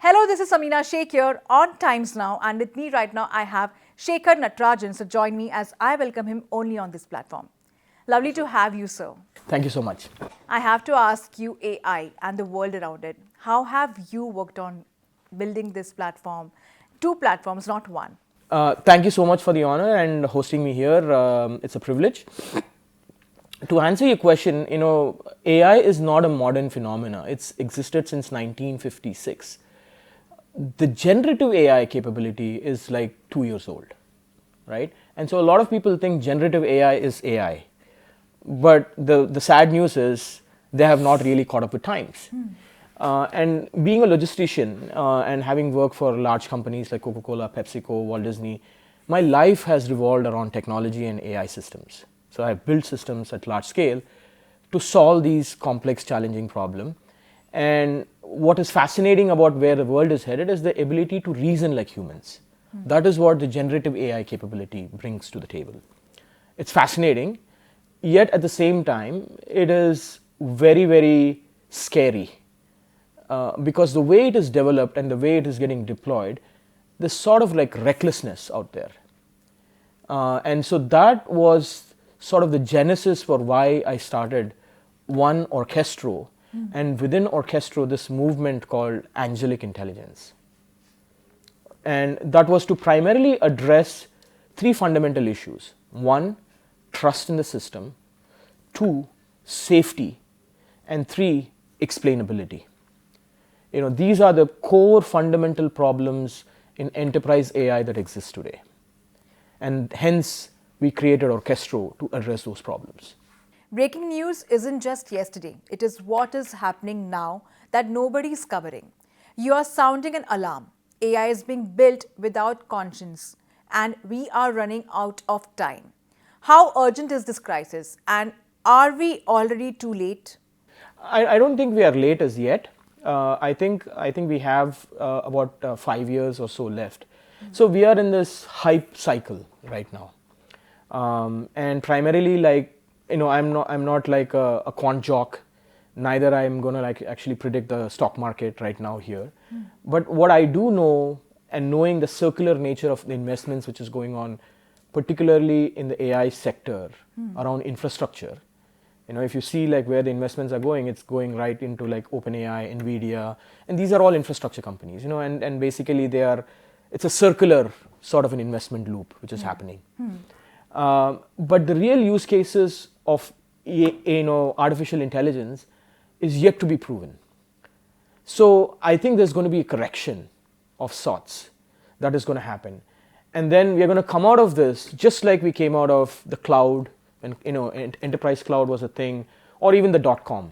Hello, this is Samina Sheikh here on Times Now, and with me right now I have Shekhar Natarajan. So join me as I welcome him only on this platform. Lovely to have you, sir. Thank you so much. I have to ask you AI and the world around it. How have you worked on building this platform? Two platforms, not one. Thank you so much for the honor and hosting me here. It's a privilege. To answer your question, AI is not a modern phenomena. It's existed since 1956. The generative AI capability is like 2 years old, right? And so a lot of people think generative AI is AI. But the sad news is they have not really caught up with times. And being a logistician and having worked for large companies like Coca-Cola, PepsiCo, Walt Disney, my life has revolved around technology and AI systems. So I've built systems at large scale to solve these complex, challenging problems. And what is fascinating about where the world is headed is the ability to reason like humans. That is what the generative AI capability brings to the table. It's fascinating, yet at the same time, it is very, very scary. Because the way it is developed and the way it is getting deployed, there's sort of like recklessness out there. And so that was sort of the genesis for why I started one Orchestro, and within Orchestro, this movement called Angelic Intelligence. And that was to primarily address three fundamental issues. One, trust in the system. Two, safety. And three, explainability. These are the core fundamental problems in enterprise AI that exists today. And hence, we created Orchestro to address those problems. Breaking news isn't just yesterday. It is what is happening now that nobody is covering. You are sounding an alarm. AI is being built without conscience, and we are running out of time. How urgent is this crisis, and are we already too late? I don't think we are late as yet. I think we have about 5 years or so left. So we are in this hype cycle right now, and primarily I'm not like a quant jock. Neither I'm going to actually predict the stock market right now here. But what I do know, and knowing the circular nature of the investments which is going on, particularly in the AI sector around infrastructure. If you see where the investments are going, it's going right into OpenAI, Nvidia, and these are all infrastructure companies. And basically it's a circular sort of an investment loop which is happening. But the real use cases of artificial intelligence is yet to be proven. So I think there's going to be a correction of sorts that is going to happen. And then we're going to come out of this just like we came out of the cloud, when enterprise cloud was a thing, or even the .com,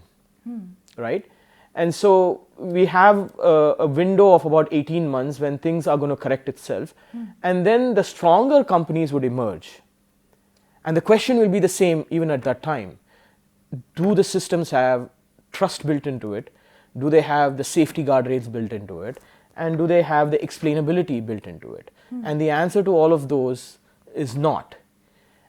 right? And so we have a window of about 18 months when things are going to correct itself, and then the stronger companies would emerge. And the question will be the same even at that time. Do the systems have trust built into it? Do they have the safety guardrails built into it? And do they have the explainability built into it? And the answer to all of those is not.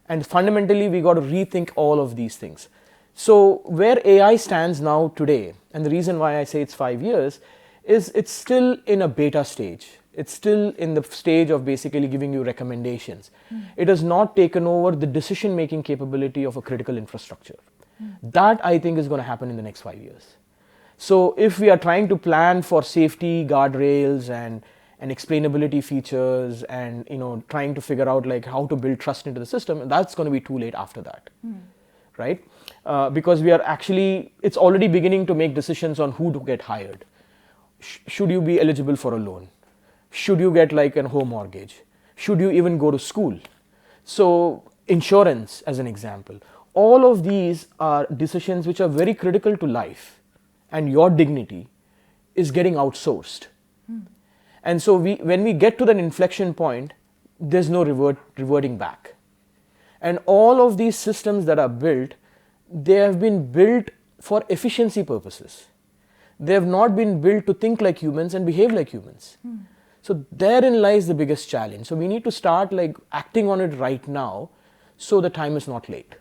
And fundamentally, we got to rethink all of these things. So where AI stands now today, and the reason why I say it's 5 years, is it's still in a beta stage. It's still in the stage of basically giving you recommendations. It has not taken over the decision-making capability of a critical infrastructure. That, I think, is going to happen in the next 5 years. So if we are trying to plan for safety, guardrails, and explainability features, and trying to figure out how to build trust into the system, that's going to be too late after that, right? Because it's already beginning to make decisions on who to get hired. Should you be eligible for a loan? Should you get a home mortgage? Should you even go to school? So insurance, as an example. All of these are decisions which are very critical to life, and your dignity is getting outsourced. And so when we get to that inflection point, there's no reverting back. And all of these systems that are built, they have been built for efficiency purposes. They have not been built to think like humans and behave like humans. So therein lies the biggest challenge. So we need to start acting on it right now, so the time is not late.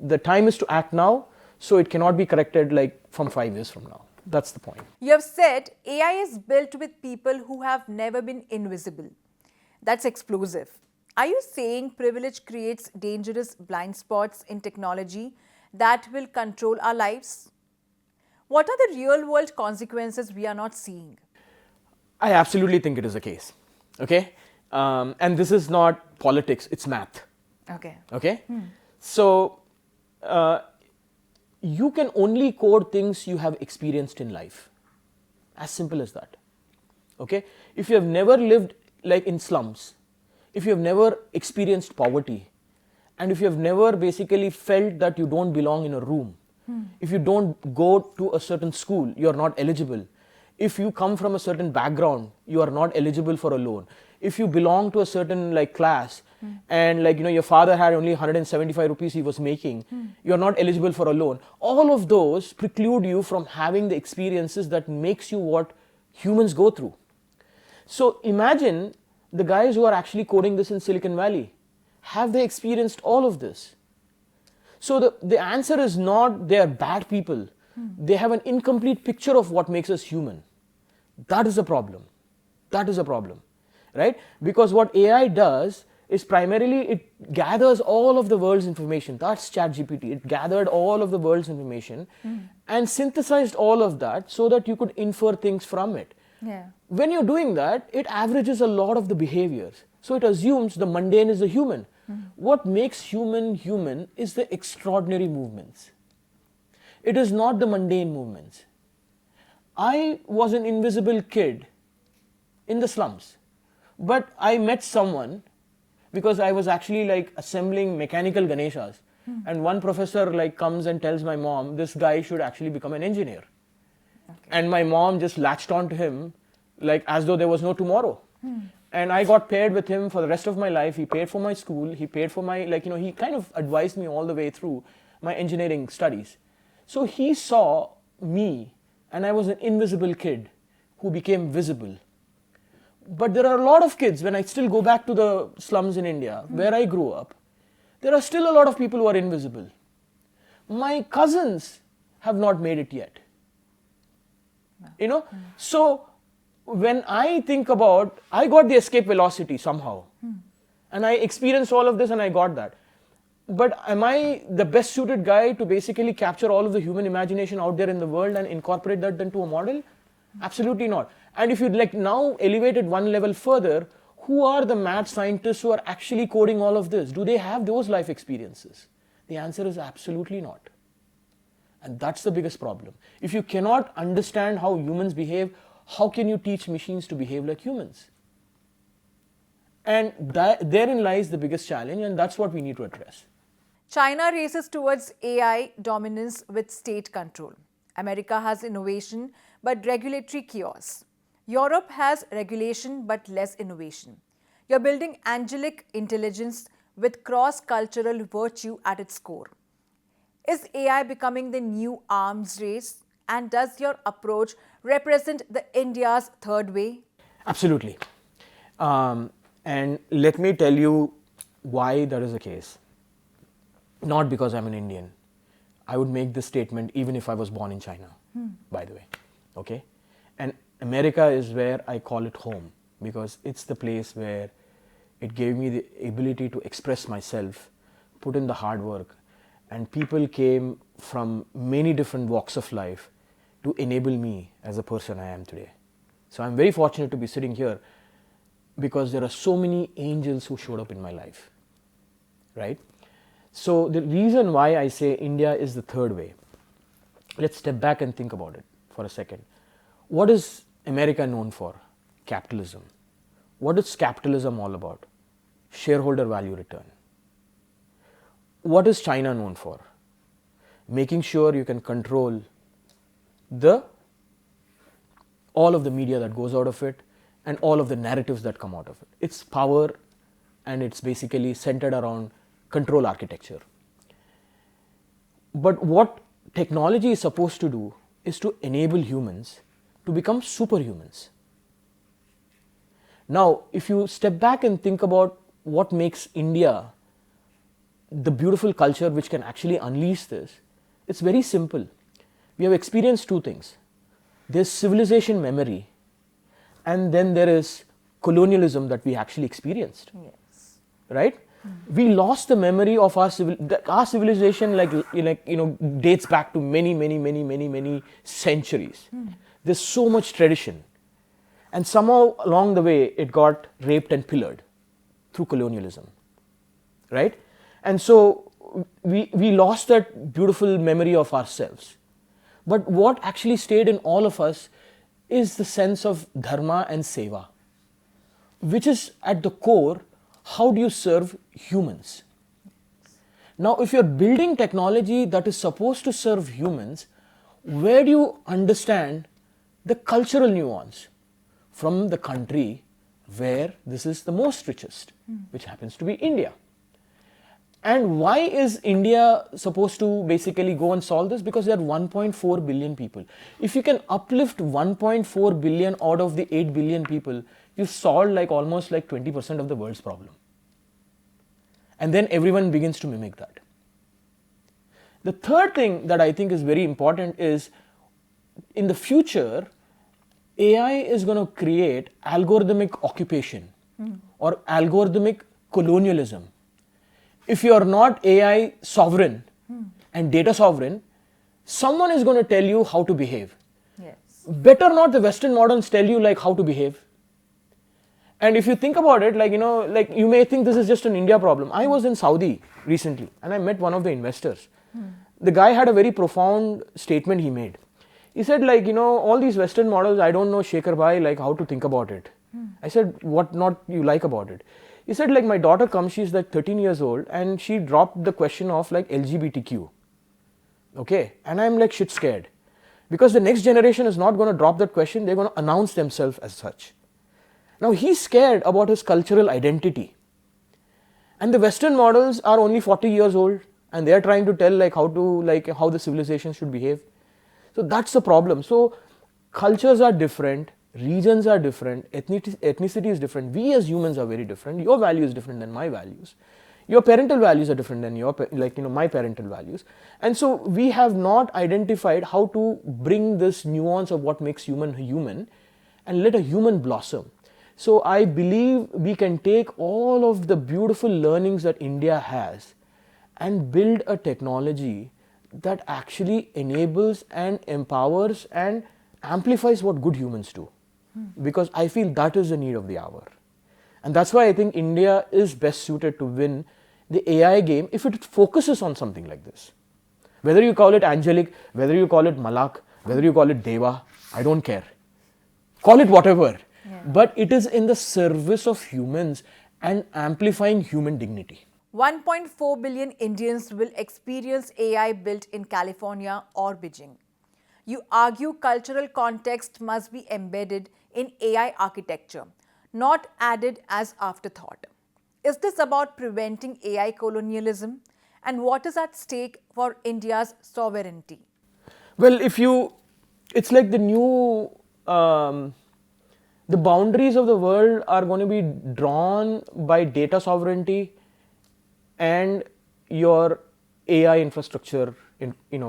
The time is to act now, so it cannot be corrected from 5 years from now. That's the point. You have said AI is built with people who have never been invisible. That's explosive. Are you saying privilege creates dangerous blind spots in technology that will control our lives? What are the real world consequences we are not seeing? I absolutely think it is the case. Okay? And this is not politics, it's math. Okay. Okay? So, you can only code things you have experienced in life. As simple as that. Okay? If you have never lived like in slums, if you have never experienced poverty, and if you have never basically felt that you don't belong in a room, if you don't go to a certain school, you are not eligible. If you come from a certain background, you are not eligible for a loan. If you belong to a certain like class and like your father had only 175 rupees he was making, you are not eligible for a loan. All of those preclude you from having the experiences that makes you what humans go through. So imagine the guys who are actually coding this in Silicon Valley. Have they experienced all of this? So the answer is not they are bad people. They have an incomplete picture of what makes us human. That is a problem. That is a problem, right? Because what AI does is primarily it gathers all of the world's information. That's ChatGPT. It gathered all of the world's information and synthesized all of that so that you could infer things from it. Yeah. When you're doing that, it averages a lot of the behaviors. So it assumes the mundane is the human. What makes human human is the extraordinary movements. It is not the mundane movements. I was an invisible kid in the slums, but I met someone because I was actually like assembling mechanical Ganeshas, and one professor like comes and tells my mom this guy should actually become an engineer. Okay. And my mom just latched on to him like as though there was no tomorrow. And I got paired with him for the rest of my life. He paid for my school. He paid for my, he kind of advised me all the way through my engineering studies. So he saw me, and I was an invisible kid who became visible. But there are a lot of kids, when I still go back to the slums in India, where I grew up, there are still a lot of people who are invisible. My cousins have not made it yet. So when I think about, I got the escape velocity somehow. And I experienced all of this and I got that. But am I the best suited guy to basically capture all of the human imagination out there in the world and incorporate that into a model? Absolutely not. And if you'd like now elevate it one level further, who are the mad scientists who are actually coding all of this? Do they have those life experiences? The answer is absolutely not. And that's the biggest problem. If you cannot understand how humans behave, how can you teach machines to behave like humans? And therein lies the biggest challenge, and that's what we need to address. China races towards AI dominance with state control. America has innovation but regulatory chaos. Europe has regulation but less innovation. You're building Angelic Intelligence with cross-cultural virtue at its core. Is AI becoming the new arms race? And does your approach represent the India's third way? Absolutely. And let me tell you why that is the case. Not because I'm an Indian. I would make this statement even if I was born in China, by the way. Okay? And America is where I call it home because it's the place where it gave me the ability to express myself, put in the hard work, and people came from many different walks of life to enable me as a person I am today. So I'm very fortunate to be sitting here because there are so many angels who showed up in my life, right? So the reason why I say India is the third way, let's step back and think about it for a second. What is America known for? Capitalism. What is capitalism all about? Shareholder value return. What is China known for? Making sure you can control all of the media that goes out of it and all of the narratives that come out of it. It's power, and it's basically centered around control architecture. But what technology is supposed to do is to enable humans to become superhumans. Now, if you step back and think about what makes India the beautiful culture which can actually unleash this, it's very simple. We have experienced two things. there's civilization memory, and then there is colonialism that we actually experienced. Yes. Right? We lost the memory of our civilization, dates back to many centuries. There's so much tradition, and somehow along the way it got raped and pillared through colonialism, right? And so we lost that beautiful memory of ourselves. But what actually stayed in all of us is the sense of dharma and seva, which is at the core, how do you serve humans? Now, if you're building technology that is supposed to serve humans, where do you understand the cultural nuance from the country where this is the most richest, which happens to be India? And why is India supposed to basically go and solve this? Because there are 1.4 billion people. If you can uplift 1.4 billion out of the 8 billion people, you've solved almost 20% of the world's problem. And then everyone begins to mimic that. The third thing that I think is very important is, in the future, AI is going to create algorithmic occupation or algorithmic colonialism. If you are not AI sovereign and data sovereign, someone is going to tell you how to behave. Yes. Better not the Western moderns tell you how to behave. And if you think about it, you may think this is just an India problem. I was in Saudi recently and I met one of the investors. The guy had a very profound statement he made. He said, all these Western models, I don't know, Shekhar bhai, how to think about it. I said, what not you like about it? He said, my daughter comes, she's 13 years old, and she dropped the question of LGBTQ. Okay, and I'm shit scared. Because the next generation is not going to drop that question, they're going to announce themselves as such. Now he's scared about his cultural identity. And the Western models are only 40 years old, and they're trying to tell how the civilization should behave. So that's the problem. So cultures are different, regions are different, ethnicity is different. We as humans are very different. Your value is different than my values. Your parental values are different than my parental values. And so we have not identified how to bring this nuance of what makes human human and let a human blossom. So I believe we can take all of the beautiful learnings that India has and build a technology that actually enables and empowers and amplifies what good humans do. Because I feel that is the need of the hour. And that's why I think India is best suited to win the AI game if it focuses on something like this. Whether you call it Angelic, whether you call it Malak, whether you call it Deva, I don't care. Call it whatever. Yeah. But it is in the service of humans and amplifying human dignity. 1.4 billion Indians will experience AI built in California or Beijing. You argue cultural context must be embedded in AI architecture, not added as afterthought. Is this about preventing AI colonialism? And what is at stake for India's sovereignty? Well, it's like the new, the boundaries of the world are going to be drawn by data sovereignty and your AI infrastructure,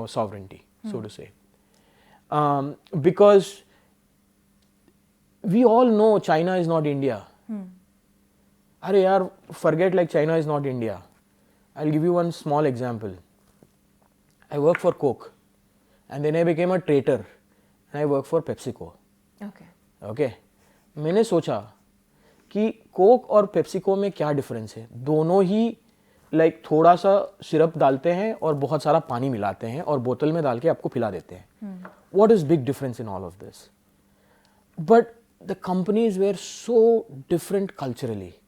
sovereignty, so to say. Because we all know China is not India. Arey yaar, forget China is not India. I'll give you one small example. I work for Coke and then I became a traitor and I work for PepsiCo. Okay. मैंने सोचा कि Coke और PepsiCo में क्या difference है. दोनों ही थोड़ा सा सिरप डालते हैं और बहुत सारा पानी मिलाते हैं और बोतल में डाल के आपको पिला देते हैं. What is big difference in all of this? But the companies were so different culturally.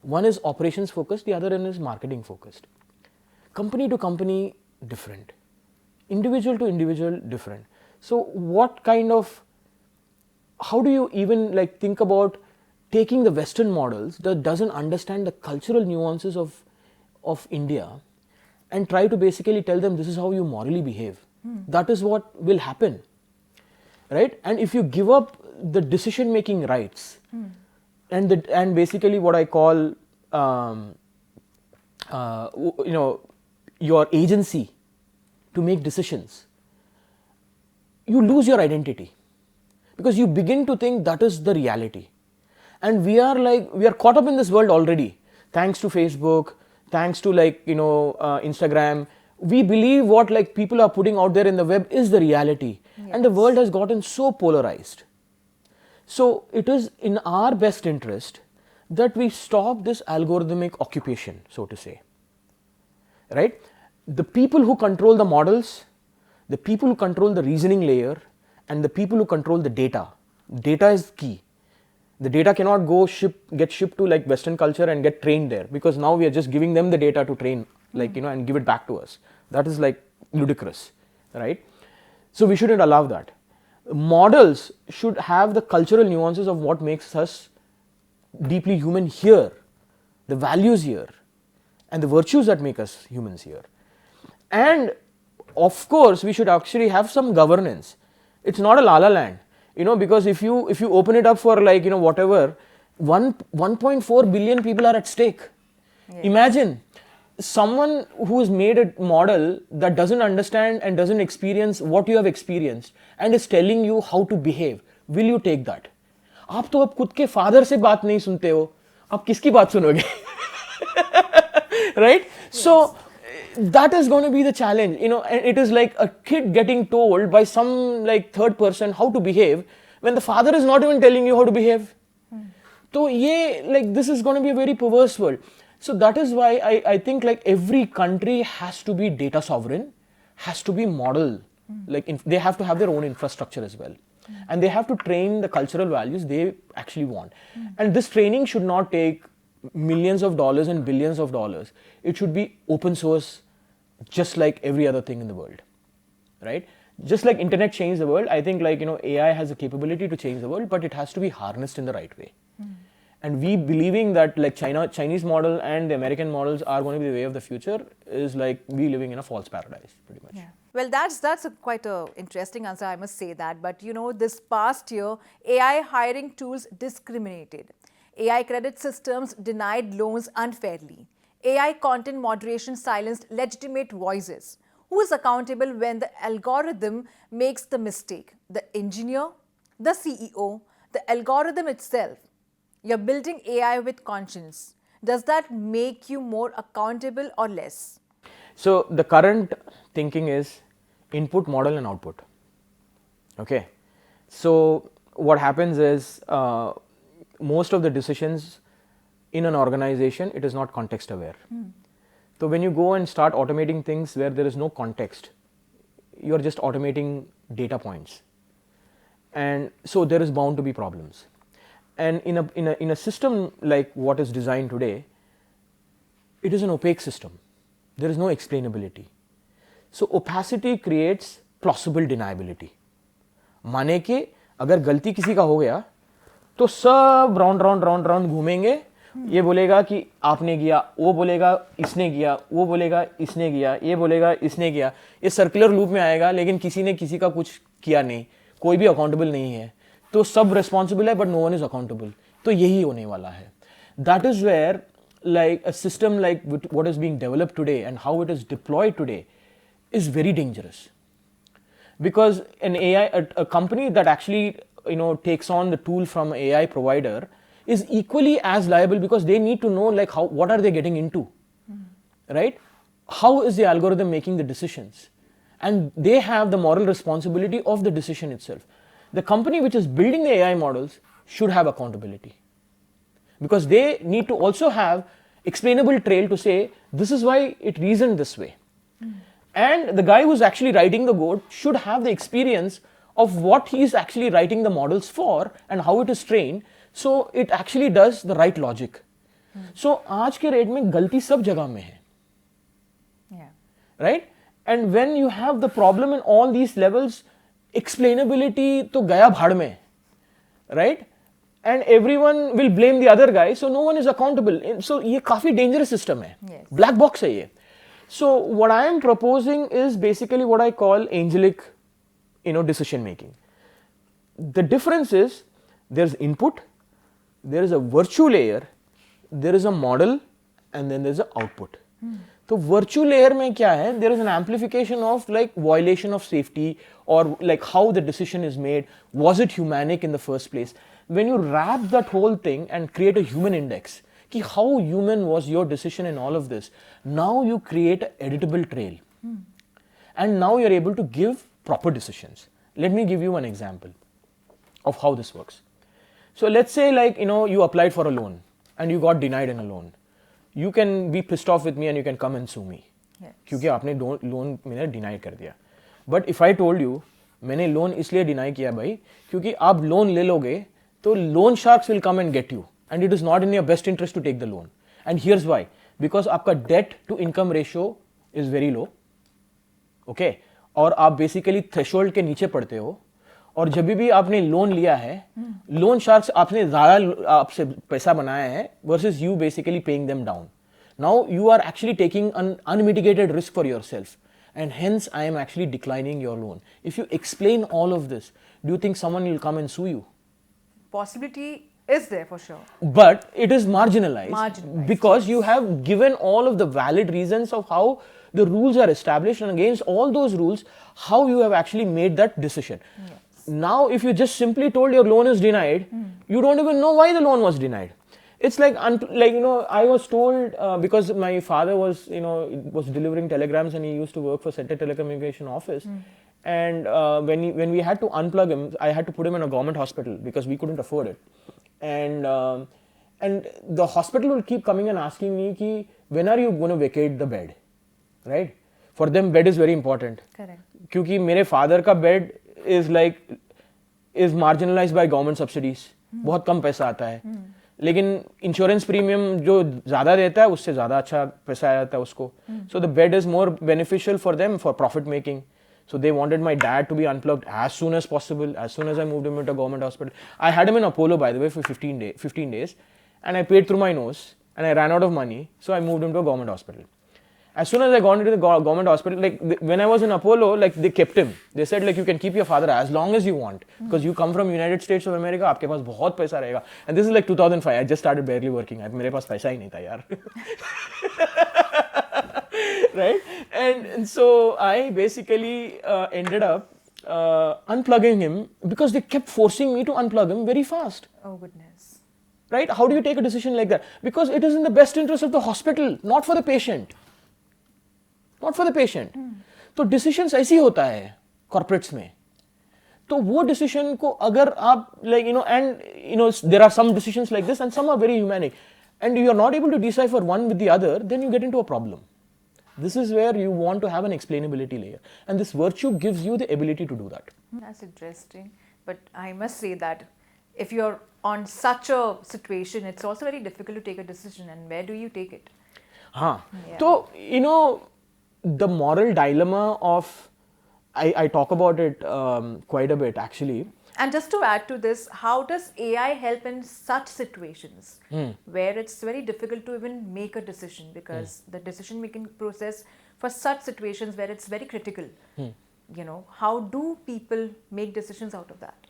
One is operations focused, the other one is marketing focused. Company to company different. Individual to individual different. So how do you even think about taking the Western models that doesn't understand the cultural nuances of India and try to basically tell them this is how you morally behave. That is what will happen, right? And if you give up the decision making rights and basically what I call your agency to make decisions, you lose your identity. because you begin to think that is the reality. And we are caught up in this world already, thanks to Facebook, thanks to Instagram. We believe what people are putting out there in the web is the reality. And the world has gotten so polarized. So it is in our best interest that we stop this algorithmic occupation, so to say, right? The people who control the models, the people who control the reasoning layer, and the people who control the data. Data is key. The data cannot get shipped to Western culture and get trained there, because now we are just giving them the data to train, and give it back to us. That is ludicrous, right? So we shouldn't allow that. Models should have the cultural nuances of what makes us deeply human here, the values here, and the virtues that make us humans here. And of course, we should actually have some governance. It's not a la-la land, because if you open it up for whatever, 1.4 billion people are at stake. Yes. Imagine someone who has made a model that doesn't understand and doesn't experience what you have experienced and is telling you how to behave. Will you take that? आप तो अब खुद के father से बात नहीं सुनते हो, आप किसकी बात सुनोगे? Right? Yes. So that is going to be the challenge, and it is like a kid getting told by some third person how to behave when the father is not even telling you how to behave. So this is going to be a very perverse world. So that is why I think every country has to be data sovereign, has to be model, they have to have their own infrastructure as well. And they have to train the cultural values they actually want. And this training should not take millions of dollars and billions of dollars. It should be open source, just like every other thing in the world, right? Just like internet changed the world, I think AI has the capability to change the world, but it has to be harnessed in the right way. And we believing that Chinese model and the American models are going to be the way of the future is we living in a false paradise, pretty much. Yeah. Well, that's quite an interesting answer, I must say that. But this past year, AI hiring tools discriminated. AI credit systems denied loans unfairly. AI content moderation silenced legitimate voices. Who is accountable when the algorithm makes the mistake? The engineer, the CEO, the algorithm itself. You're building AI with conscience. Does that make you more accountable or less? So the current thinking is input, model and output. Okay. So what happens is most of the decisions in an organization, it is not context aware. So when you go and start automating things where there is no context, you are just automating data points. And so there is bound to be problems. And in a system like what is designed today, it is an opaque system. There is no explainability. So opacity creates plausible deniability. माने कि अगर गलती किसी का हो गया तो सब राउंड घूमेंगे, ये बोलेगा कि आपने किया, वो बोलेगा इसने किया, वो बोलेगा इसने किया, ये बोलेगा इसने किया, ये सर्कुलर लूप में आएगा, लेकिन किसी ने किसी का कुछ किया नहीं, कोई भी अकाउंटेबल नहीं है, तो सब रिस्पॉन्सिबल है but no one is accountable. तो यही होने वाला है. That is where a system like what is being developed today and how it is deployed today is very dangerous, because an AI, a company that actually takes on the tool from AI provider is equally as liable, because they need to know what are they getting into, right? How is the algorithm making the decisions, and they have the moral responsibility of the decision itself. The company which is building the AI models should have accountability, because they need to also have explainable trail to say this is why it reasoned this way. And the guy who's actually writing the code should have the experience of what he's actually writing the models for and how it is trained, so it actually does the right logic. So आज के rate में गलती सब जगह में है, right? And when you have the problem in all these levels, explainability तो गया भाड़ में, right? And everyone will blame the other guy, so no one is accountable. So ये काफी dangerous system है, black box है ये. So what I am proposing is basically what I call angelic, decision making. The difference is there's input, there is a virtue layer, there is a model, and then there's an output. तो virtual layer में क्या है, there is an amplification of like violation of safety or like how the decision is made, was it humanic in the first place. When you wrap that whole thing and create a human index, कि how human was your decision in all of this, now you create an editable trail. And now you're able to give proper decisions. Let me give you one example of how this works. So let's say like, you applied for a loan and you got denied in a loan. You can be pissed off with me and you can come and sue me. Yes. क्योंकि आपने loan मैंने deny कर दिया. But if I told you, मैंने loan इसलिए deny किया भाई क्योंकि आप लोन ले लोगे तो loan sharks will come and get you and it is not in your best interest to take the loan. And here's why. Because आपका debt to income ratio is very low. Okay? और आप basically threshold के नीचे पड़ते हो और जब भी आपने लोन लिया है, लोन शार्क्स आपने ज्यादा आपसे पैसा बनाया है versus you basically paying them down. Now you are actually taking an unmitigated risk for yourself and hence I am actually declining your loan. If you explain all of this, do you think someone will come and sue you? Possibility is there for sure. But it is marginalized because you have given all of the valid reasons of how the rules are established and against all those rules, how you have actually made that decision. Yes. Now, if you just simply told your loan is denied, you don't even know why the loan was denied. It's like, I was told because my father was, was delivering telegrams and he used to work for Center Telecommunication Office. And when we had to unplug him, I had to put him in a government hospital because we couldn't afford it. And the hospital will keep coming and asking me, ki, when are you going to vacate the bed? Right? For them, bed is very important. Correct. क्योंकि मेरे father का bed is marginalized by government subsidies. बहुत कम पैसा आता है. लेकिन insurance premium जो ज़्यादा देता है उससे ज़्यादा अच्छा पैसा आता है उसको. So the bed is more beneficial for them for profit making. So they wanted my dad to be unplugged as soon as possible, as soon as I moved him into a government hospital. I had him in Apollo, by the way, for 15 days, and I paid through my nose, and I ran out of money, so I moved him to a government hospital. As soon as I got into the government hospital, when I was in Apollo, they kept him. They said, you can keep your father as long as you want, because you come from United States of America, आपके पास बहुत पैसा रहेगा. And this is like 2005. I just started barely working. मेरे पास पैसा ही नहीं था यार. Right? And so I basically ended up unplugging him because they kept forcing me to unplug him very fast. Oh goodness. Right? How do you take a decision like that? Because it is in the best interest of the hospital, not for the patient. Not for the patient. तो decisions ऐसी होता है corporates में. तो वो decision को अगर आप and there are some decisions like this and some are very humanic and you are not able to decipher one with the other, then you get into a problem. This is where you want to have an explainability layer, and this virtue gives you the ability to do that. That's interesting, but I must say that if you're on such a situation, it's also very difficult to take a decision, and where do you take it? हाँ, Yeah. तो the moral dilemma of I talk about it quite a bit actually. And just to add to this, how does AI help in such situations where it's very difficult to even make a decision because the decision making process for such situations where it's very critical, how do people make decisions out of that?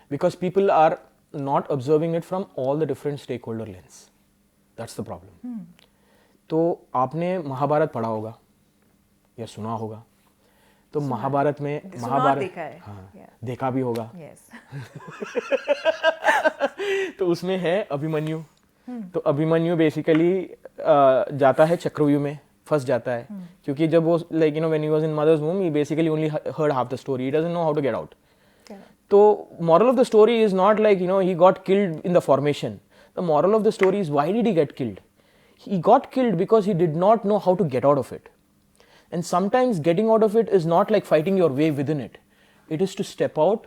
Because people are not observing it from all the different stakeholder lens. That's the problem. तो आपने महाभारत पढ़ा होगा या सुना होगा. तो महाभारत में देखा है. हाँ, देखा भी होगा. Yes. तो उसमें है अभिमन्यु. तो अभिमन्यु बेसिकली जाता है चक्रव्यूह में, फंस जाता है क्योंकि जब वो when he was in mother's womb, he basically only heard half the story. He doesn't know how to get out. So moral of the story is not he got killed in the formation. The moral of the story is why did he get killed? He got killed because he did not know how to get out of it. And sometimes getting out of it is not like fighting your way within it. It is to step out,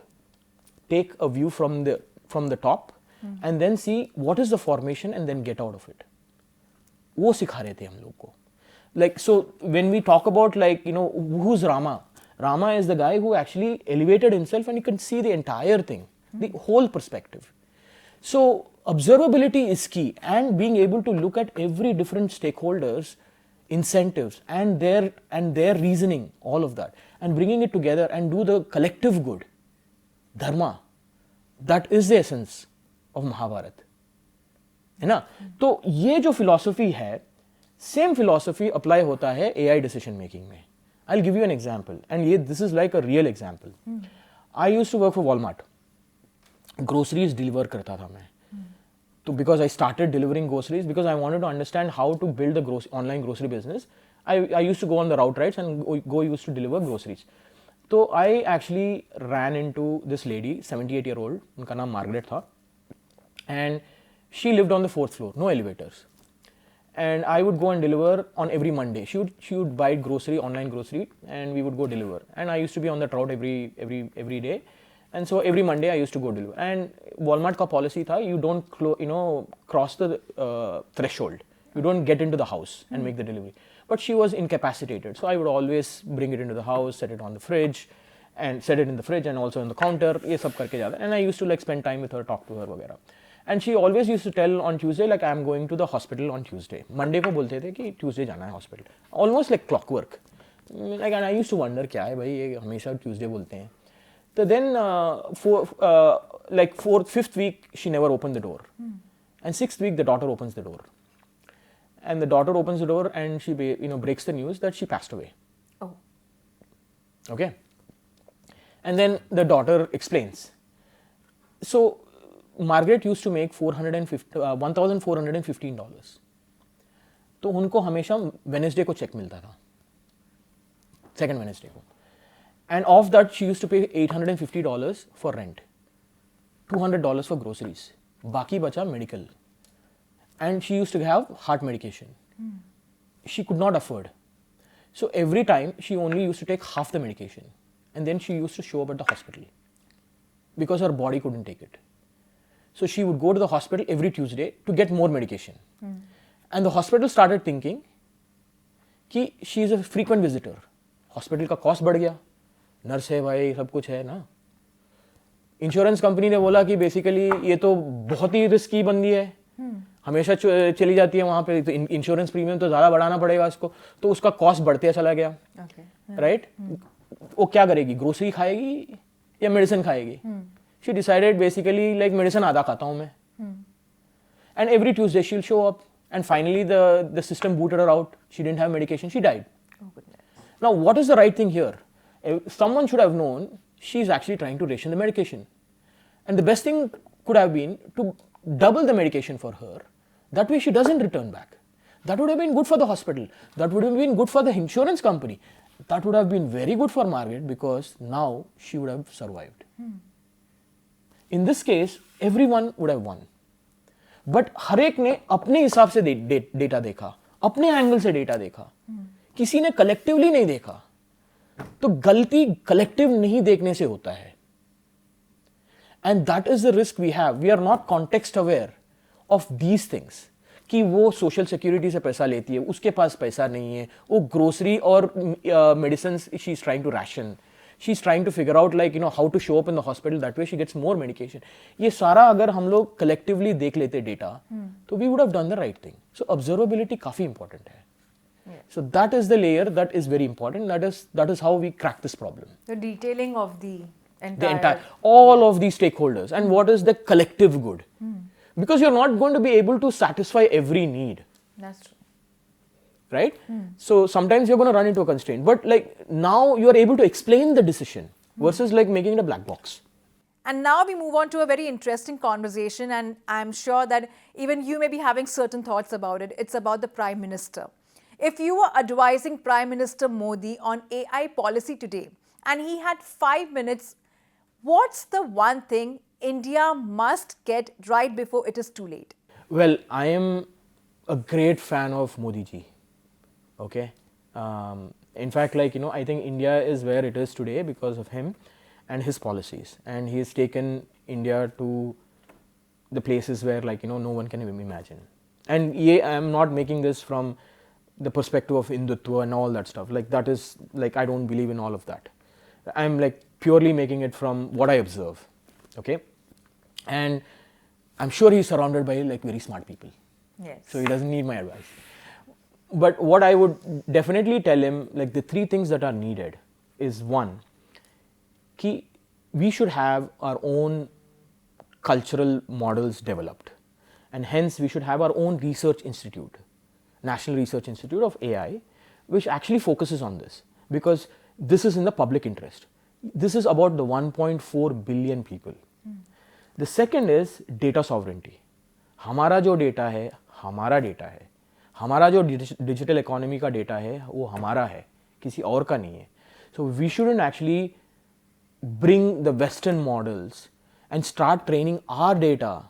take a view from the top, and then see what is the formation and then get out of it. वो सिखा रहे थे हम लोग को. So when we talk about who's Rama? Rama is the guy who actually elevated himself and you can see the entire thing, the whole perspective. So observability is key, and being able to look at every different stakeholders incentives and their reasoning, all of that, and bringing it together and do the collective good, dharma, that is the essence of Mahabharata. है ना? तो ये जो philosophy है, same philosophy apply होता है AI decision making में. I'll give you an example, and this is like a real example. I used to work for Walmart. Groceries deliver करता था मैं. So because I started delivering groceries, because I wanted to understand how to build the online grocery business, I used to go on the route rides and used to deliver groceries. So I actually ran into this lady, 78-year-old, उनका नाम Margaret था, and she lived on the 4th floor, no elevators. And I would go and deliver on every Monday. She would buy grocery, online grocery, and we would go deliver. And I used to be on that route every day. And so every Monday I used to go deliver. And Walmart ka policy tha, you don't cross the threshold. You don't get into the house and make the delivery. But she was incapacitated, so I would always bring it into the house, set it on the fridge, and set it in the fridge and also on the counter. ये सब करके जाता. And I used to like spend time with her, talk to her वगैरह. And she always used to tell on Tuesday like I am going to the hospital on Tuesday. Monday को बोलते थे कि Tuesday जाना है hospital. Almost like clockwork. Like, and I used to wonder क्या है भाई ये हमेशा Tuesday बोलते हैं. So then like 5th week she never opened the door. And 6th week the daughter opens the door. And the daughter opens the door and she breaks the news that she passed away. Oh. Okay. And then the daughter explains. So Margaret used to make $1,415. तो उनको हमेशा Wednesday को check मिलता था, second Wednesday को. And of that she used to pay $850 for rent, $200 for groceries. बाकी बचा medical. And she used to have heart medication. She could not afford. So every time she only used to take half the medication. And then she used to show up at the hospital because her body couldn't take it. So she would go to the hospital every Tuesday to get more medication. And the hospital started thinking कि she is a frequent visitor. Hospital का cost बढ़ गया, nurse है भाई, सब कुछ है ना. Insurance company ने बोला कि basically ये तो बहुत ही risky बंदी है, हमेशा चली जाती है वहाँ पे, तो इंश्योरेंस प्रीमियम तो ज़्यादा बढ़ाना पड़ेगा इसको, तो उसका कॉस्ट बढ़ते चला गया. राइट. वो क्या करेगी, ग्रोसरी खाएगी या मेडिसिन खाएगी? She decided basically like medicine आधा खाता हूँ मैं. And every Tuesday she will show up and finally the system booted her out. She didn't have medication, she died. Now what is the right thing here? Someone should have known she is actually trying to ration the medication, and the best thing could have been to double the medication for her. That way she doesn't return back. That would have been good for the hospital. That would have been good for the insurance company. That would have been very good for Margaret because now she would have survived. In this case, everyone would have won. But हर एक ने अपने हिसाब से data देखा, अपने angle से data देखा. किसी ने कलेक्टिवली नहीं देखा. तो गलती कलेक्टिव नहीं देखने से होता है. And that is the risk we have. We are not context aware of these things. कि वो सोशल सिक्योरिटी से पैसा लेती है, उसके पास पैसा नहीं है, वो ग्रोसरी और medicine she is trying to ration, she is trying to figure out like how to show up in the hospital, that way she gets more medication. ये सारा अगर हम लोग कलेक्टिवली देख लेते डेटा, तो we would have done the right thing. So observability काफी important है. So that is the layer that is very important. That is how we crack this problem. The detailing of the entire all of these stakeholders and what is the collective good. Because you're not going to be able to satisfy every need. That's true. Right? So sometimes you're going to run into a constraint. But like now you are able to explain the decision versus like making it a black box. And now we move on to a very interesting conversation, and I'm sure that even you may be having certain thoughts about it. It's about the Prime Minister. If you were advising Prime Minister Modi on AI policy today and he had 5 minutes, what's the one thing India must get right before it is too late? Well, I am a great fan of Modi ji. Okay. In fact, like, I think India is where it is today because of him and his policies. And he has taken India to the places where, like, no one can even imagine. And I am not making this from the perspective of Hindutva and all that stuff. Like, that is, like, I don't believe in all of that. I'm like purely making it from what I observe. Okay. And I'm sure he's surrounded by like very smart people. Yes. So he doesn't need my advice. But what I would definitely tell him, like the 3 things that are needed is, one, ki we should have our own cultural models developed. And hence we should have our own research institute. National Research Institute of AI, which actually focuses on this because this is in the public interest. This is about the 1.4 billion people. The second is data sovereignty. हमारा जो data है हमारा data है, हमारा जो digital economy का data है वो हमारा है, किसी और का नहीं है. So we shouldn't actually bring the Western models and start training our data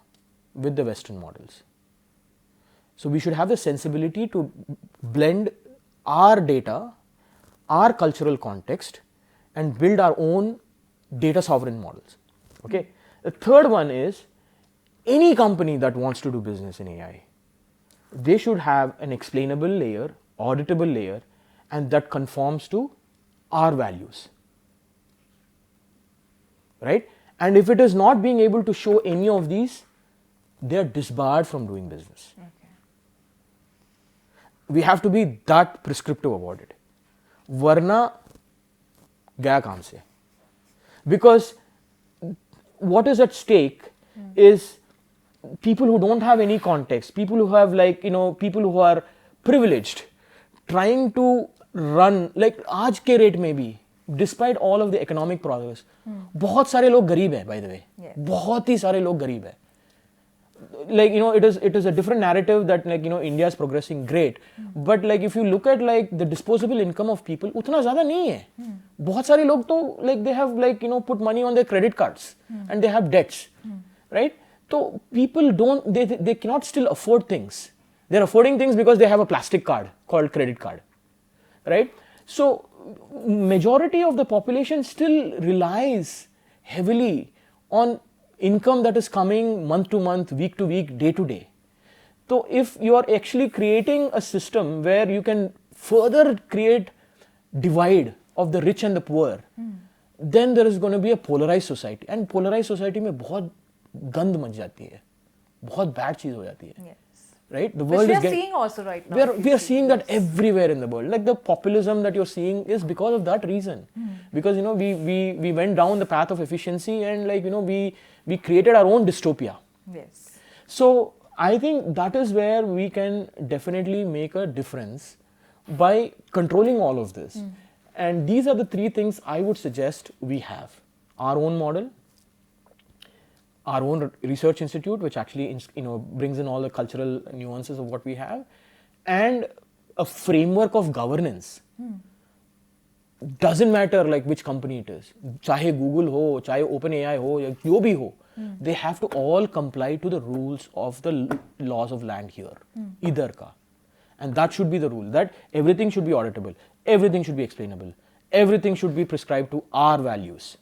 with the Western models. So we should have the sensibility to blend our data, our cultural context, and build our own data sovereign models. Okay. The third one is any company that wants to do business in AI, they should have an explainable layer, auditable layer, and that conforms to our values. Right? And if it is not being able to show any of these, they are disbarred from doing business. Okay. We have to be that prescriptive about it. Varna gaya kaam se. Because what is at stake is people who don't have any context, people who have people who are privileged, trying to run, like आज के rate में भी, despite all of the economic progress, बहुत सारे लोग गरीब हैं, by the way. Yeah. बहुत ही सारे लोग गरीब हैं. Like it is a different narrative that India is progressing great, but if you look at the disposable income of people, उतना ज़्यादा नहीं है. बहुत सारे लोग तो they have put money on their credit cards and they have debts, right? So people they cannot still afford things. They're affording things because they have a plastic card called credit card, right? So majority of the population still relies heavily on income that is coming month to month, week to week, day to day. So if you are actually creating a system where you can further create divide of the rich and the poor, then there is going to be a polarized society. And polarized society में बहुत गंद much जाती है, बहुत bad चीज हो जाती है. Yes. Right? The Which world we is are getting, seeing also right now. we are seeing that everywhere in the world. Like the populism that you're seeing is because of that reason. Because we went down the path of efficiency and we created our own dystopia. Yes. So I think that is where we can definitely make a difference by controlling all of this. And these are the three things I would suggest we have. Our own model, our own research institute, which actually brings in all the cultural nuances of what we have, and a framework of governance. Doesn't matter which company it is, चाहे Google हो, चाहे OpenAI हो, या जो भी हो, they have to all comply to the rules of the laws of land here, either का. And that should be the rule, that everything should be auditable, everything should be explainable, everything should be prescribed to our values.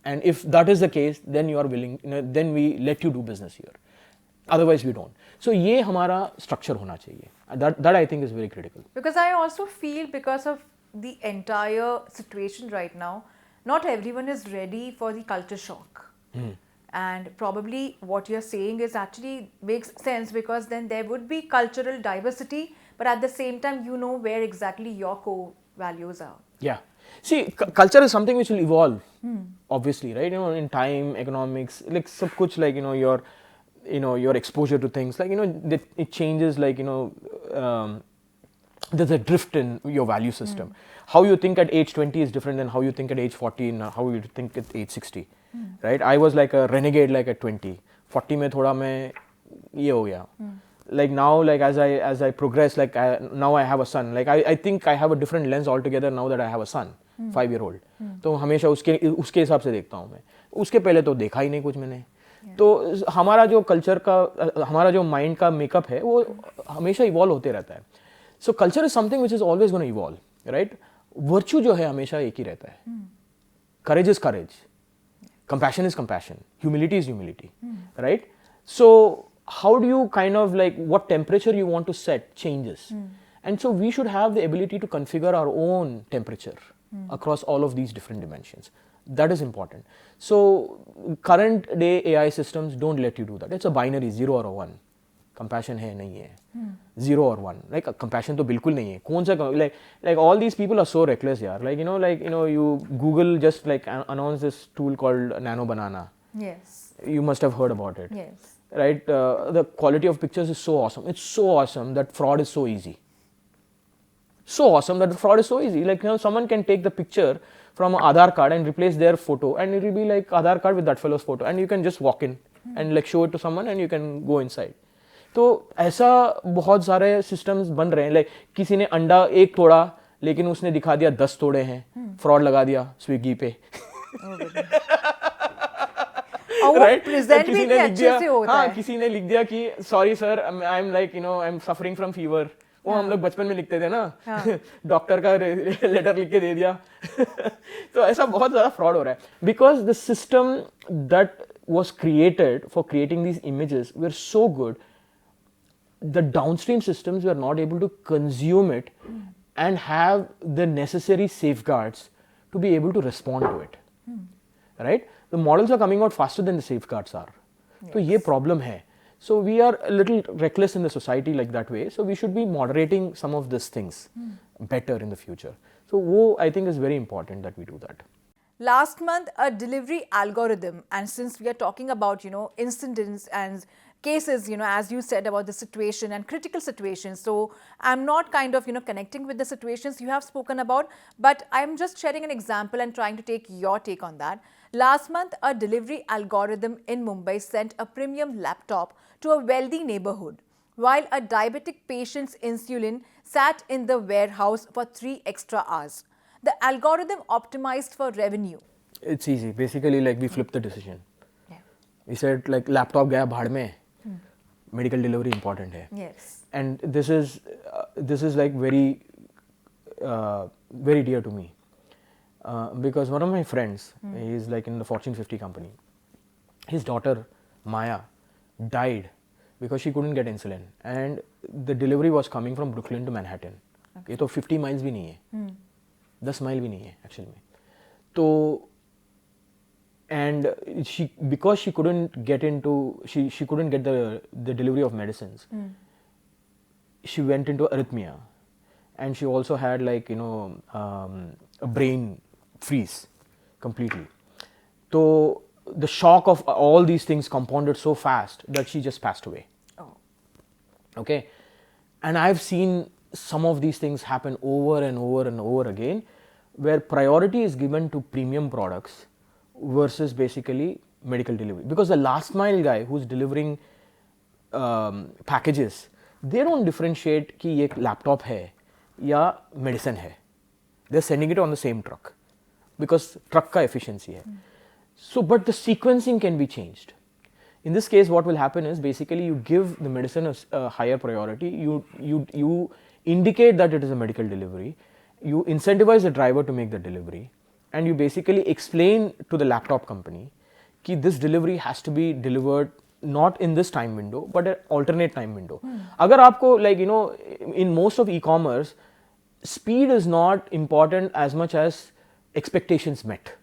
And if that is the case, then you are willing, then we let you do business here. Otherwise, we don't. So, ये हमारा structure होना चाहिए. That I think is very critical. Because I also feel because of the entire situation right now, not everyone is ready for the culture shock. And probably what you're saying is actually makes sense because then there would be cultural diversity, but at the same time, where exactly your core values are. Yeah. See, culture is something which will evolve, obviously, right? In time, economics, sab kuch, your exposure to things, it changes, there's a drift in your value system. How you think at age 20 is different than how you think at age 40 and how you think at age 60, right? I was like a renegade at 20. 40 mein thoda main ye ho gaya. Now, as I progress, now I have a son. I think I have a different lens altogether now that I have a son, 5-year-old. तो हमेशा उसके हिसाब से देखता हूँ मैं. उसके पहले तो देखा ही नहीं कुछ मैंने. तो हमारा जो कल्चर का, हमारा जो माइंड का मेकअप है, वो हमेशा इवॉल्व होते रहता है. So culture is something which is always going to evolve, right? Virtue जो है हमेशा एक ही रहता है. Courage is courage. Compassion is compassion. Humility is humility, right? So how do you what temperature you want to set changes. And so we should have the ability to configure our own temperature across all of these different dimensions. That is important. So current day AI systems don't let you do that. It's a binary, 0 or 1. Compassion है नहीं है. 0 or 1. Compassion तो बिल्कुल नहीं है. कौन सा like all these people are so reckless यार. You Google just announced this tool called Nano Banana. Yes. You must have heard about it. Yes. right? The quality of pictures is so awesome. It's so awesome that fraud is so easy. So awesome that the fraud is so easy. Like, someone can take the picture from an Aadhaar card and replace their photo, and it will be like Aadhaar card with that fellow's photo, and you can just walk in and like show it to someone and you can go inside. तो ऐसा बहुत सारे systems बन रहे हैं. Like किसी ने अंडा एक तोड़ा लेकिन उसने दिखा दिया 10 तोड़े हैं, fraud लगा दिया स्विगी पे. right? Present भी इतने अच्छे से होता है. किसी ने लिख दिया कि sorry sir, I'm like I'm suffering from fever. वो हम लोग बचपन में लिखते थे ना, डॉक्टर का लेटर लिख के दे दिया. तो ऐसा बहुत ज़्यादा फ्रॉड हो रहा है, because the system that was created for creating these images were so good, the downstream systems were not able to consume it and have the necessary safeguards to be able to respond to it. Right? The models are coming out faster than the safeguards are. Yes. So ये problem है. So we are a little reckless in the society like that way. So we should be moderating some of these things better in the future. So wo, I think is very important that we do that. Last month, a delivery algorithm, and since we are talking about, incidents and cases, as you said about the situation and critical situations, so I'm not kind of, connecting with the situations you have spoken about, but I'm just sharing an example and trying to take your take on that. Last month, a delivery algorithm in Mumbai sent a premium laptop to a wealthy neighborhood, while a diabetic patient's insulin sat in the warehouse for 3 extra hours. The algorithm optimized for revenue. It's easy. Basically, like we flipped the decision. Yeah. We said like laptop gaya bhad mein, medical delivery important hai. Yes. And this is like very very dear to me, because one of my friends, he is like in the Fortune 50 company. His daughter Maya died because she couldn't get insulin, and the delivery was coming from Brooklyn to Manhattan. Okay. ये तो 50 miles भी नहीं है, 10 mile भी नहीं है actually में. तो and because she couldn't get the delivery of medicines, she went into arrhythmia, and she also had like a brain freeze completely. So the shock of all these things compounded so fast that she just passed away. Oh. Okay, and I've seen some of these things happen over and over and over again, where priority is given to premium products versus basically medical delivery, because the last mile guy who's delivering packages, they don't differentiate कि ये laptop है या medicine है. They're sending it on the same truck because truck का efficiency है. So, but the sequencing can be changed. In this case, what will happen is basically you give the medicine a higher priority. You indicate that it is a medical delivery. You incentivize the driver to make the delivery, and you basically explain to the laptop company that this delivery has to be delivered not in this time window but an alternate time window. Agar aapko like in most of e-commerce, speed is not important as much as expectations met.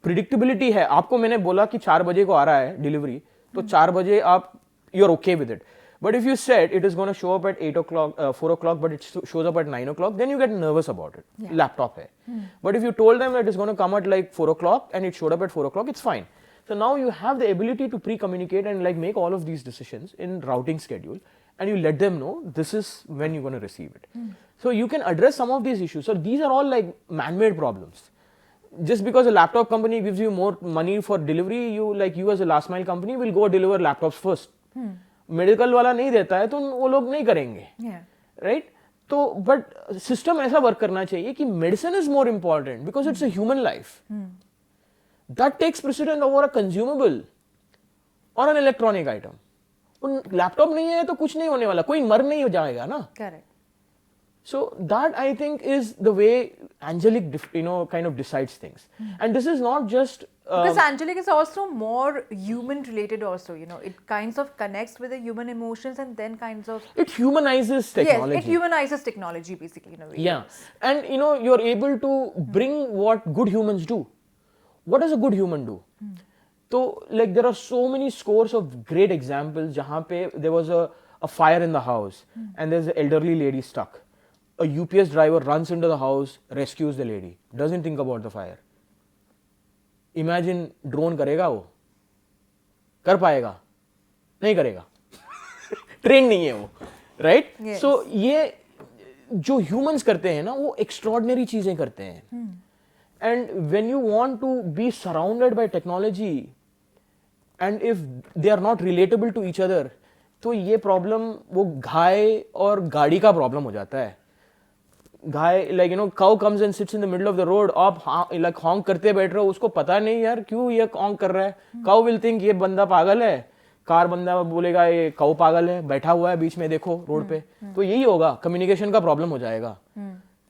Predictability है. आपको मैंने बोला कि 4 बजे को आ रहा है delivery, तो 4 बजे आप you're okay with it. But if you said it is going to show up at 8 o'clock, 4 o'clock, but it shows up at 9 o'clock, then you get nervous about it. Yeah. Laptop hai. But if you told them that it is going to come at like 4 o'clock and it showed up at 4 o'clock, it's fine. So now you have the ability to pre-communicate and like make all of these decisions in routing schedule, and you let them know this is when you're going to receive it. So you can address some of these issues. So these are all like man-made problems. Just because a laptop company gives you more money for delivery, you as a last mile company will go deliver laptops first. Medical वाला नहीं देता है तो वो लोग नहीं करेंगे, right? तो बट सिस्टम ऐसा वर्क करना चाहिए कि medicine is more important because it's a human life, that takes president over a consumable और एन इलेक्ट्रॉनिक आइटम. लैपटॉप नहीं है तो कुछ नहीं होने वाला, कोई मर नहीं हो जाएगा ना. Correct. So that I think is the way Angelic, kind of decides things. And this is not just because Angelic is also more human related also, it kinds of connects with the human emotions and then kinds of... It humanizes technology. Yes, it humanizes technology basically in a way. Yeah. And you're able to bring what good humans do. What does a good human do? So like there are so many scores of great examples jahan pe there was a fire in the house and there's an elderly lady stuck. A UPS driver runs into the house, rescues the lady, doesn't think about the fire. Imagine drone करेगा वो, कर पाएगा? नहीं करेगा. Train नहीं है वो, right? सो ये जो ह्यूमंस करते हैं ना, वो एक्स्ट्रॉर्डिनरी चीजें करते हैं. And when you want to be surrounded by technology and if they are not relatable to each other, तो ये प्रॉब्लम वो गाय और गाड़ी का प्रॉब्लम हो जाता है. गाय, like cow comes and sits in the middle of the road, आप लाइक हॉन्क करते बैठ रहे हो, उसको पता नहीं यार क्यों ये हॉन्क कर रहा है. काउ विल थिंक ये बंदा पागल है, कार बंदा बोलेगा ये काउ पागल है, बैठा हुआ है बीच में देखो रोड पे. तो यही होगा, कम्युनिकेशन का प्रॉब्लम हो जाएगा,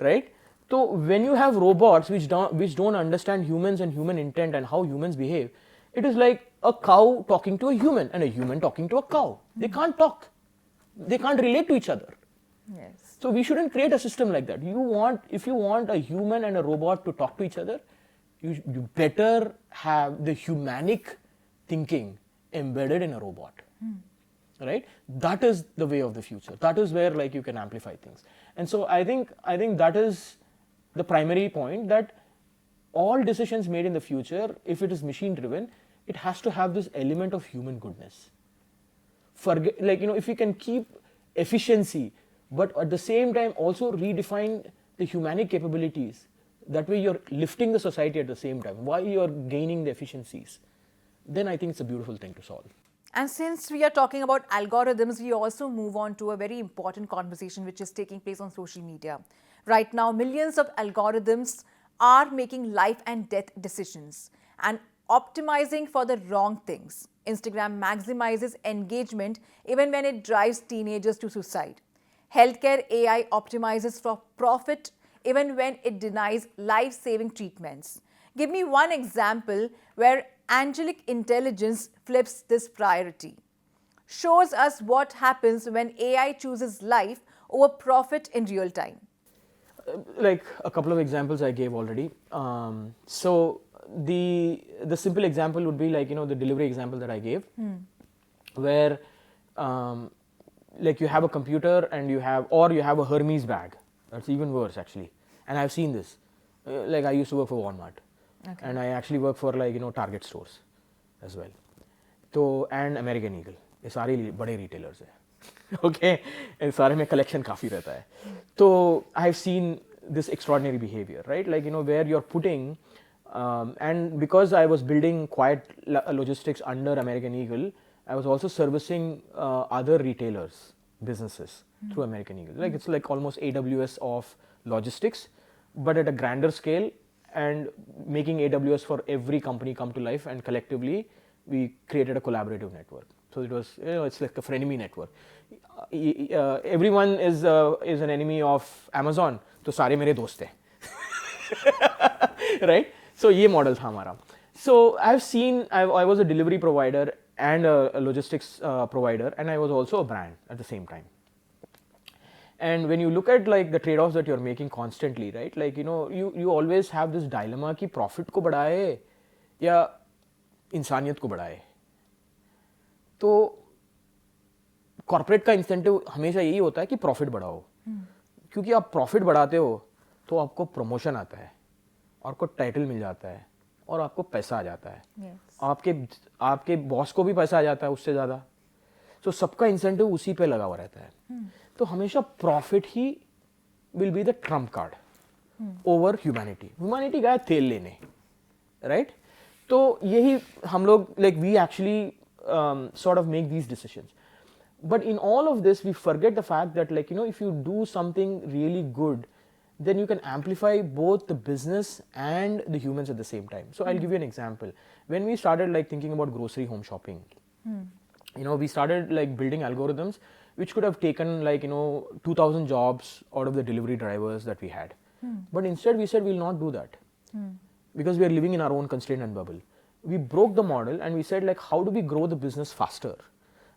राइट? तो when you have robots which don't understand humans and human intent and how humans behave, it is like a cow talking to a human and a human talking to a cow. They can't talk, they can't relate to each other. Yes. So we shouldn't create a system like that. If you want a human and a robot to talk to each other, you better have the humanic thinking embedded in a robot, right? That is the way of the future. That is where like you can amplify things. And so I think that is the primary point, that all decisions made in the future, if it is machine driven, it has to have this element of human goodness. Forget, like if we can keep efficiency, but at the same time also redefine the humanic capabilities, that way you're lifting the society at the same time while you're gaining the efficiencies, then I think it's a beautiful thing to solve. And since we are talking about algorithms, we also move on to a very important conversation which is taking place on social media. Right now, millions of algorithms are making life and death decisions and optimizing for the wrong things. Instagram maximizes engagement even when it drives teenagers to suicide. Healthcare AI optimizes for profit even when it denies life-saving treatments. Give me one example where Angelic Intelligence flips this priority. Shows us what happens when AI chooses life over profit in real time. Like a couple of examples I gave already. So the simple example would be like the delivery example that I gave, where like you have a computer and you have a Hermes bag. That's even worse actually. And I've seen this. Like I used to work for Walmart, and I actually work for like Target stores as well. तो and American Eagle, ये सारे बड़े retailers हैं. Okay, and सारे में collection काफी रहता है. तो I've seen this extraordinary behavior, right? Like where you're putting, and because I was building quiet logistics under American Eagle, I was also servicing other retailers, businesses through American Eagle. Like it's like almost AWS of logistics, but at a grander scale, and making AWS for every company come to life, and collectively we created a collaborative network. So it was, it's like a frenemy network. Everyone is an enemy of Amazon, तो सारे मेरे दोस्त हैं, right? So ये model था हमारा. So I've seen, I was a delivery provider and a logistics provider, and I was also a brand at the same time. And when you look at like the trade-offs that you're making constantly, right? Like you always have this dilemma कि profit को बढ़ाए या इंसानियत को बढ़ाए. तो corporate का incentive हमेशा यही होता है कि प्रॉफिट बढ़ाओ, क्योंकि आप प्रॉफिट बढ़ाते हो तो आपको प्रमोशन आता है, आपको टाइटल मिल जाता है, और आपको पैसा आ जाता है. आपके बॉस को भी पैसा आ जाता है उससे ज़्यादा. तो सबका इंसेंटिव उसी पे लगा हुआ रहता है. तो हमेशा प्रॉफिट ही will be the trump card over humanity. Humanity गया तेल लेने, राइट? तो यही हम लोग like we actually sort of make these decisions. But in all of this, we forget the fact that like if you do something really good, then you can amplify both the business and the humans at the same time. So I'll give you an example. When we started like thinking about grocery home shopping, we started like building algorithms which could have taken like 2,000 jobs out of the delivery drivers that we had. But instead we said we'll not do that, because we are living in our own constraint and bubble. We broke the model and we said like how do we grow the business faster?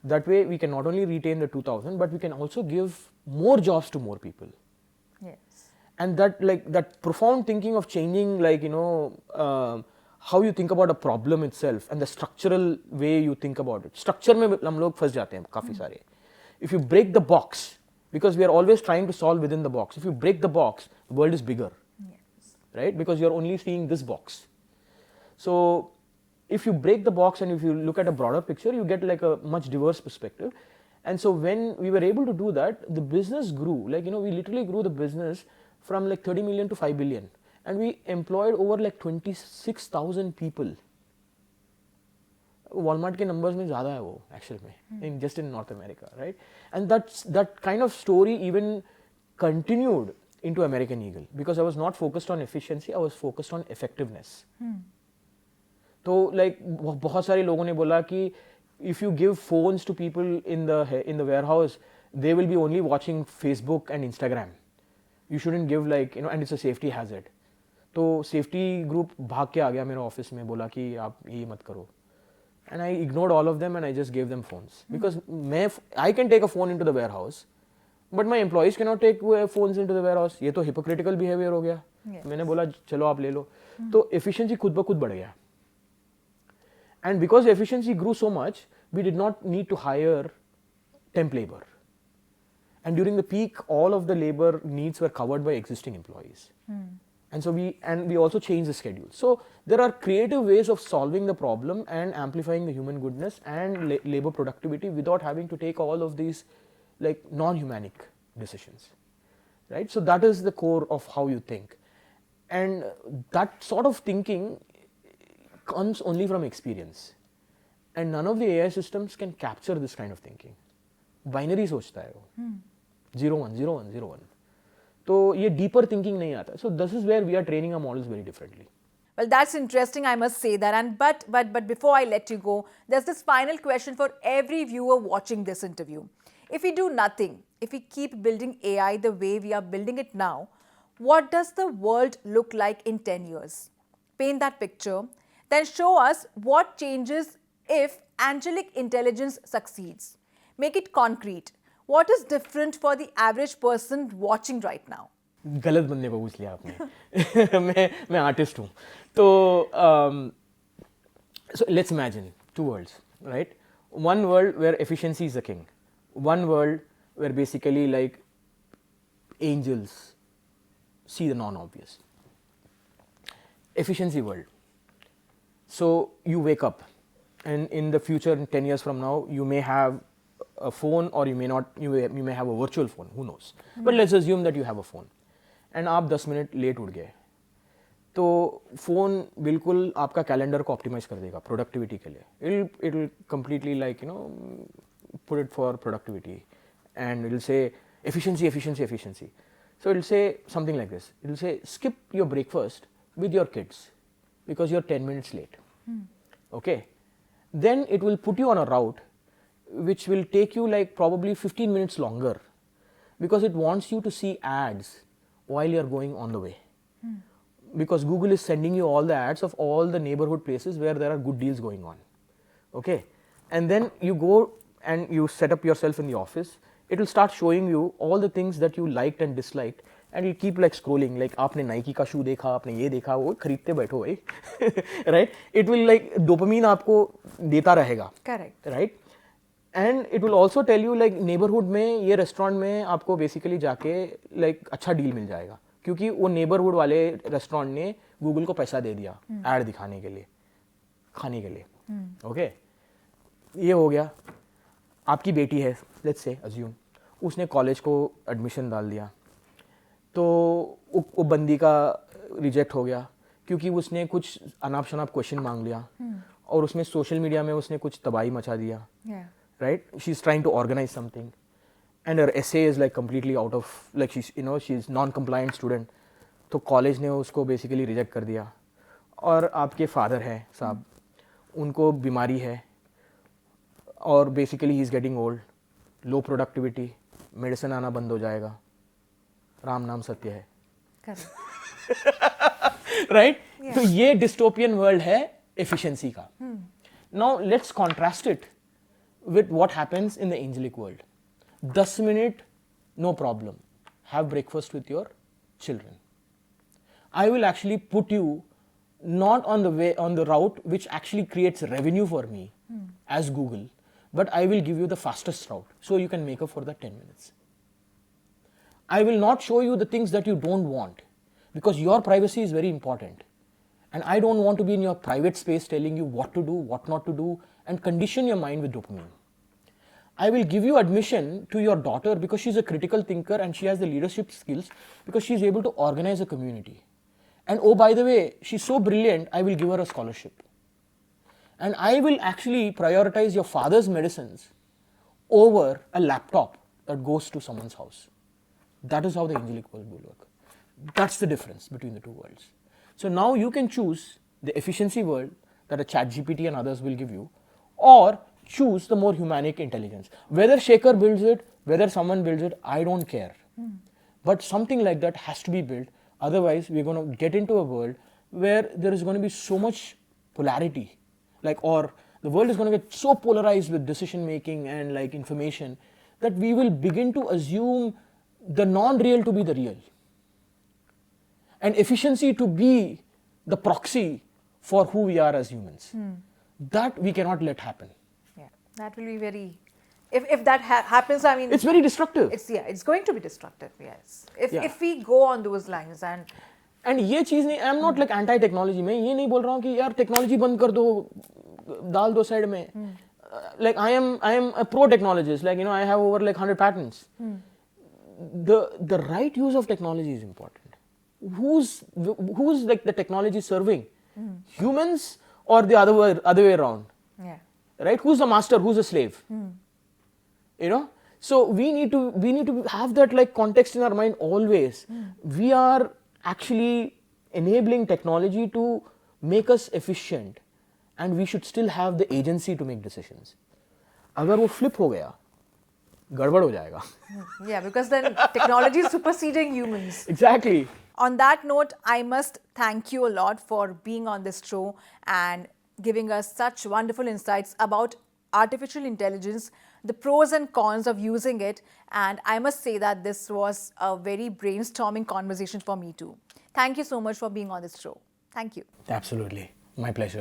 That way we can not only retain the 2,000, but we can also give more jobs to more people. Yes. And that profound thinking of changing like how you think about a problem itself and the structural way you think about it. Structure में हम लोग फंस जाते हैं काफी सारे. If you break the box, because we are always trying to solve within the box. If you break the box, the world is bigger. Yes. Right? Because you're only seeing this box. So if you break the box and if you look at a broader picture, you get like a much diverse perspective. And so when we were able to do that, the business grew. Like, we literally grew the business from like 30 million to 5 billion. And we employed over like 26,000 people. Walmart के numbers में ज़्यादा है वो actually में, just in North America, right? And that kind of story even continued into American Eagle, because I was not focused on efficiency, I was focused on effectiveness. तो like बहुत सारे लोगों ने बोला कि if you give phones to people in the warehouse, they will be only watching Facebook and Instagram. You shouldn't give like, and it's a safety hazard. तो safety group भाग के आ गया मेरे ऑफिस में, बोला कि आप ये मत करो. And I ignored all of them and I just gave them phones. Because I can take a phone into the warehouse, but my employees cannot take phones into the warehouse. ये तो hypocritical behavior हो गया. मैंने बोला चलो आप ले लो. तो efficiency खुद ब खुद बढ़ गया. And because efficiency grew so much, we did not need to hire temp labor. And during the peak, all of the labor needs were covered by existing employees. And so we also changed the schedule. So there are creative ways of solving the problem and amplifying the human goodness and labor productivity without having to take all of these like non-humanic decisions, right? So that is the core of how you think. And that sort of thinking comes only from experience. And none of the AI systems can capture this kind of thinking. Binary सोचता है वो. 0 1 0 1 0 1. तो ये deeper thinking नहीं आता. So this is where we are training our models very differently. Well, that's interesting, I must say that. And but before I let you go, there's this final question for every viewer watching this interview. If we do nothing, if we keep building AI the way we are building it now, what does the world look like in 10 years? Paint that picture, then show us what changes if Angelic Intelligence succeeds. Make it concrete. What is different for the average person watching right now? गलत बंदे को पूछ लिया आपने. मैं artist हूँ. तो so let's imagine two worlds, right? One world where efficiency is the king. One world where basically like angels see the non-obvious. Efficiency world. So you wake up, and in the future, in 10 years from now, you may have a phone or you may not, you may have a virtual phone, who knows. But let's assume that you have a phone and आप 10 minute late उठ गए, तो phone बिल्कुल आपका calendar को optimise कर देगा productivity के लिए. It will completely like put it for productivity, and it will say efficiency, efficiency, efficiency. So it will say something like this. It will say skip your breakfast with your kids because you're 10 minutes late. Okay. Then it will put you on a route which will take you like probably 15 minutes longer because it wants you to see ads while you're going on the way. Because Google is sending you all the ads of all the neighborhood places where there are good deals going on. Okay. And then you go and you set up yourself in the office. It will start showing you all the things that you liked and disliked, and you keep like scrolling, like आपने Nike का shoe देखा, आपने ये देखा, वो खरीदते बैठो भाई. Right? It will like dopamine आपको देता रहेगा. Correct. Right? And it will also tell you like neighborhood में ये restaurant में आपको basically जाके like अच्छा deal मिल जाएगा, क्योंकि वो neighborhood वाले restaurant ने Google को पैसा दे दिया ad दिखाने के लिए, खाने के लिए. Okay? ये हो गया. आपकी बेटी है, let's say assume, उसने कॉलेज को एडमिशन डाल दिया, तो वो बंदी का रिजेक्ट हो गया क्योंकि उसने कुछ अनाप शनाप क्वेश्चन मांग लिया और उसमें सोशल मीडिया में उसने कुछ तबाही मचा दिया. Right? She is trying to organise something and her essay is like completely out of like she is non compliant student. तो कॉलेज ने उसको बेसिकली रिजेक्ट कर दिया. और आपके फादर है साहब, उनको बीमारी है और basically he is getting old, low productivity, medicine आना बंद हो जाएगा, राम नाम सत्य है. राइट? तो ये डिस्टोपियन वर्ल्ड है एफिशिएंसी का. Now let's contrast it with what happens in the angelic world. 10 minute no problem, have breakfast with your children. I will actually put you not on the route which actually creates revenue for me as Google, but I will give you the fastest route so you can make up for the 10 minutes. I will not show you the things that you don't want because your privacy is very important. And I don't want to be in your private space telling you what to do, what not to do, and condition your mind with dopamine. I will give you admission to your daughter because she's a critical thinker and she has the leadership skills because she's able to organize a community. And oh, by the way, she's so brilliant, I will give her a scholarship. And I will actually prioritize your father's medicines over a laptop that goes to someone's house. That is how the angelic world will work. That's the difference between the two worlds. So now you can choose the efficiency world that a ChatGPT and others will give you, or choose the more humanic intelligence. Whether Shekhar builds it, whether someone builds it, I don't care. But something like that has to be built. Otherwise, we're going to get into a world where there is going to be so much polarity, or the world is going to get so polarized with decision making and information that we will begin to assume the non-real to be the real, and efficiency to be the proxy for who we are as humans. That we cannot let happen. Yeah, that will be very. If that happens, I mean, it's very destructive. It's going to be destructive. Yes, if we go on those lines and ये चीज नहीं, I'm not anti technology. मैं ये नहीं बोल रहा हूँ कि यार technology बंद कर दो, डाल दो side में. I am a pro technologist. I have over 100 patents. The right use of technology is important. Who's the technology serving? Humans or the other way around? Yeah. Right? Who's the master? Who's the slave? So we need to have that context in our mind always. We are actually enabling technology to make us efficient, and we should still have the agency to make decisions. अगर वो flip हो गया, गड़बड़ हो जाएगा. Yeah, because then technology is superseding humans. Exactly. On that note, I must thank you a lot for being on this show and giving us such wonderful insights about artificial intelligence, the pros and cons of using it, and I must say that this was a very brainstorming conversation for me too. Thank you so much for being on this show. Thank you. Absolutely. My pleasure.